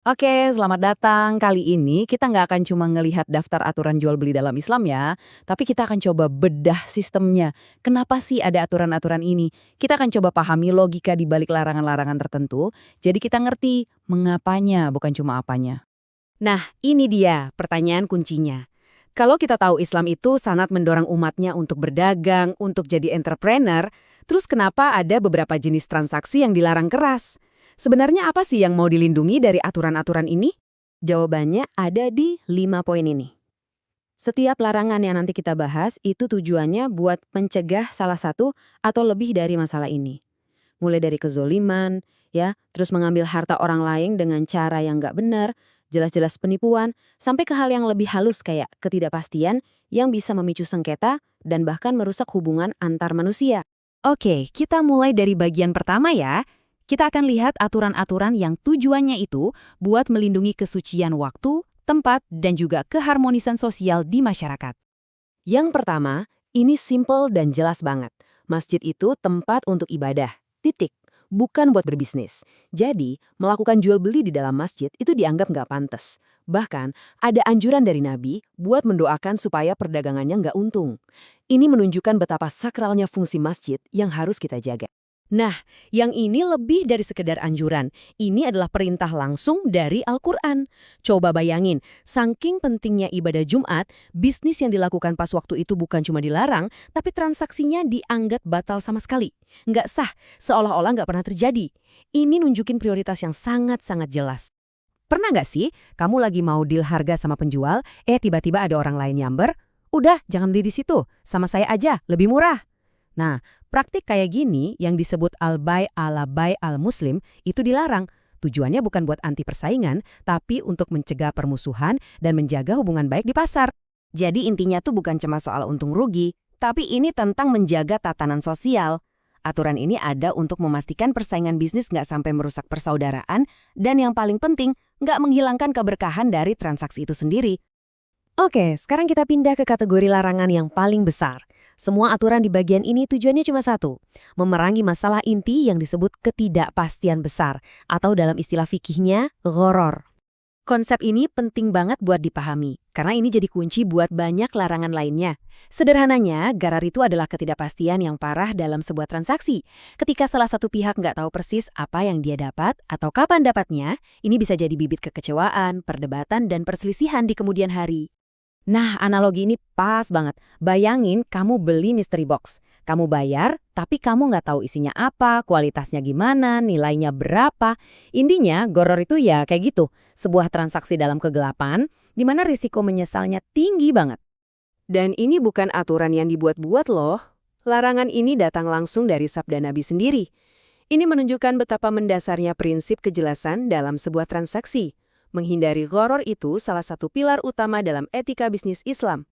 Oke, selamat datang. Kali ini kita nggak akan cuma ngelihat daftar aturan jual beli dalam Islam ya, tapi kita akan coba bedah sistemnya. Kenapa sih ada aturan-aturan ini? Kita akan coba pahami logika di balik larangan-larangan tertentu, jadi kita ngerti mengapanya, bukan cuma apanya. Nah, ini dia pertanyaan kuncinya. Kalau kita tahu Islam itu sangat mendorong umatnya untuk berdagang, untuk jadi entrepreneur, terus kenapa ada beberapa jenis transaksi yang dilarang keras? Sebenarnya apa sih yang mau dilindungi dari aturan-aturan ini? Jawabannya ada di 5 poin ini. Setiap larangan yang nanti kita bahas itu tujuannya buat mencegah salah satu atau lebih dari masalah ini. Mulai dari kezoliman, ya, terus mengambil harta orang lain dengan cara yang nggak benar, jelas-jelas penipuan, sampai ke hal yang lebih halus kayak ketidakpastian yang bisa memicu sengketa dan bahkan merusak hubungan antar manusia. Oke, kita mulai dari bagian pertama ya. Kita akan lihat aturan-aturan yang tujuannya itu buat melindungi kesucian waktu, tempat, dan juga keharmonisan sosial di masyarakat. Yang pertama, ini simple dan jelas banget. Masjid itu tempat untuk ibadah. Titik. Bukan buat berbisnis. Jadi, melakukan jual beli di dalam masjid itu dianggap nggak pantas. Bahkan, ada anjuran dari Nabi buat mendoakan supaya perdagangannya nggak untung. Ini menunjukkan betapa sakralnya fungsi masjid yang harus kita jaga. Nah, yang ini lebih dari sekedar anjuran. Ini adalah perintah langsung dari Al-Quran. Coba bayangin, saking pentingnya ibadah Jumat, bisnis yang dilakukan pas waktu itu bukan cuma dilarang, tapi transaksinya dianggap batal sama sekali. Nggak sah, seolah-olah nggak pernah terjadi. Ini nunjukin prioritas yang sangat-sangat jelas. Pernah nggak sih, kamu lagi mau deal harga sama penjual, tiba-tiba ada orang lain nyamber? Udah, jangan beli di situ, sama saya aja, lebih murah. Nah, praktik kayak gini yang disebut al-bay ala bay al-muslim itu dilarang. Tujuannya bukan buat anti persaingan, tapi untuk mencegah permusuhan dan menjaga hubungan baik di pasar. Jadi intinya tuh bukan cuma soal untung rugi, tapi ini tentang menjaga tatanan sosial. Aturan ini ada untuk memastikan persaingan bisnis nggak sampai merusak persaudaraan, dan yang paling penting, nggak menghilangkan keberkahan dari transaksi itu sendiri. Oke, sekarang kita pindah ke kategori larangan yang paling besar. Semua aturan di bagian ini tujuannya cuma satu, memerangi masalah inti yang disebut ketidakpastian besar, atau dalam istilah fikihnya, gharar. Konsep ini penting banget buat dipahami, karena ini jadi kunci buat banyak larangan lainnya. Sederhananya, gharar itu adalah ketidakpastian yang parah dalam sebuah transaksi. Ketika salah satu pihak nggak tahu persis apa yang dia dapat atau kapan dapatnya, ini bisa jadi bibit kekecewaan, perdebatan, dan perselisihan di kemudian hari. Nah, analogi ini pas banget. Bayangin kamu beli mystery box. Kamu bayar, tapi kamu nggak tahu isinya apa, kualitasnya gimana, nilainya berapa. Intinya, gharar itu ya kayak gitu. Sebuah transaksi dalam kegelapan, di mana risiko menyesalnya tinggi banget. Dan ini bukan aturan yang dibuat-buat loh. Larangan ini datang langsung dari sabda Nabi sendiri. Ini menunjukkan betapa mendasarnya prinsip kejelasan dalam sebuah transaksi. Menghindari gharar itu salah satu pilar utama dalam etika bisnis Islam.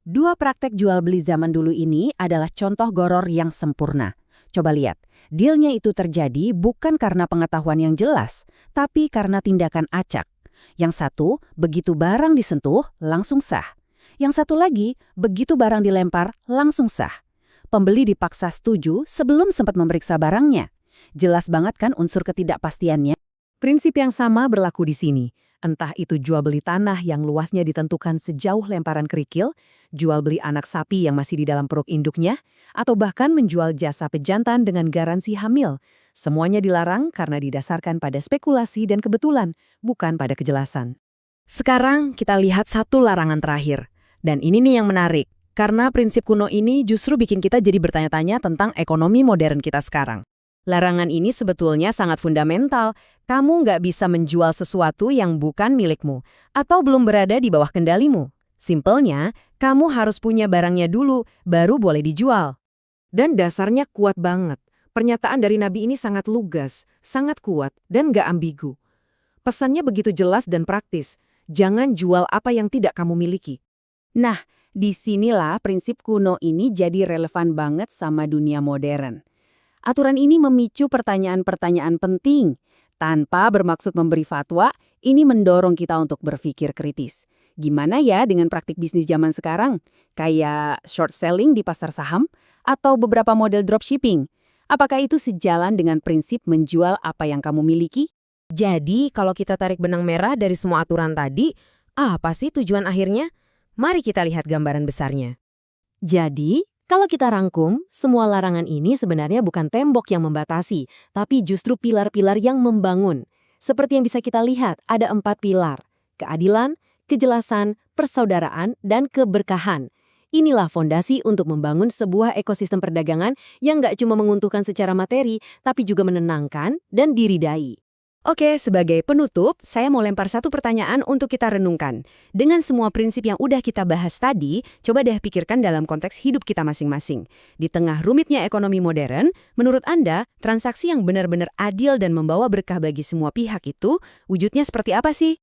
Dua praktek jual beli zaman dulu ini adalah contoh gharar yang sempurna. Coba lihat, dealnya itu terjadi bukan karena pengetahuan yang jelas, tapi karena tindakan acak. Yang satu, begitu barang disentuh, langsung sah. Yang satu lagi, begitu barang dilempar, langsung sah. Pembeli dipaksa setuju sebelum sempat memeriksa barangnya. Jelas banget kan unsur ketidakpastiannya? Prinsip yang sama berlaku di sini. Entah itu jual beli tanah yang luasnya ditentukan sejauh lemparan kerikil, jual beli anak sapi yang masih di dalam perut induknya, atau bahkan menjual jasa pejantan dengan garansi hamil. Semuanya dilarang karena didasarkan pada spekulasi dan kebetulan, bukan pada kejelasan. Sekarang kita lihat satu larangan terakhir. Dan ini nih yang menarik, karena prinsip kuno ini justru bikin kita jadi bertanya-tanya tentang ekonomi modern kita sekarang. Larangan ini sebetulnya sangat fundamental. Kamu nggak bisa menjual sesuatu yang bukan milikmu atau belum berada di bawah kendalimu. Simpelnya, kamu harus punya barangnya dulu, baru boleh dijual. Dan dasarnya kuat banget. Pernyataan dari Nabi ini sangat lugas, sangat kuat, dan nggak ambigu. Pesannya begitu jelas dan praktis. Jangan jual apa yang tidak kamu miliki. Nah, disinilah prinsip kuno ini jadi relevan banget sama dunia modern. Aturan ini memicu pertanyaan-pertanyaan penting. Tanpa bermaksud memberi fatwa, ini mendorong kita untuk berpikir kritis. Gimana ya dengan praktik bisnis zaman sekarang? Kayak short selling di pasar saham? Atau beberapa model dropshipping? Apakah itu sejalan dengan prinsip menjual apa yang kamu miliki? Jadi, kalau kita tarik benang merah dari semua aturan tadi, apa sih tujuan akhirnya? Mari kita lihat gambaran besarnya. Jadi, kalau kita rangkum, semua larangan ini sebenarnya bukan tembok yang membatasi, tapi justru pilar-pilar yang membangun. Seperti yang bisa kita lihat, ada 4 pilar: keadilan, kejelasan, persaudaraan, dan keberkahan. Inilah fondasi untuk membangun sebuah ekosistem perdagangan yang nggak cuma menguntungkan secara materi, tapi juga menenangkan dan diridai. Oke, sebagai penutup, saya mau lempar satu pertanyaan untuk kita renungkan. Dengan semua prinsip yang udah kita bahas tadi, coba deh pikirkan dalam konteks hidup kita masing-masing. Di tengah rumitnya ekonomi modern, menurut Anda, transaksi yang benar-benar adil dan membawa berkah bagi semua pihak itu, wujudnya seperti apa sih?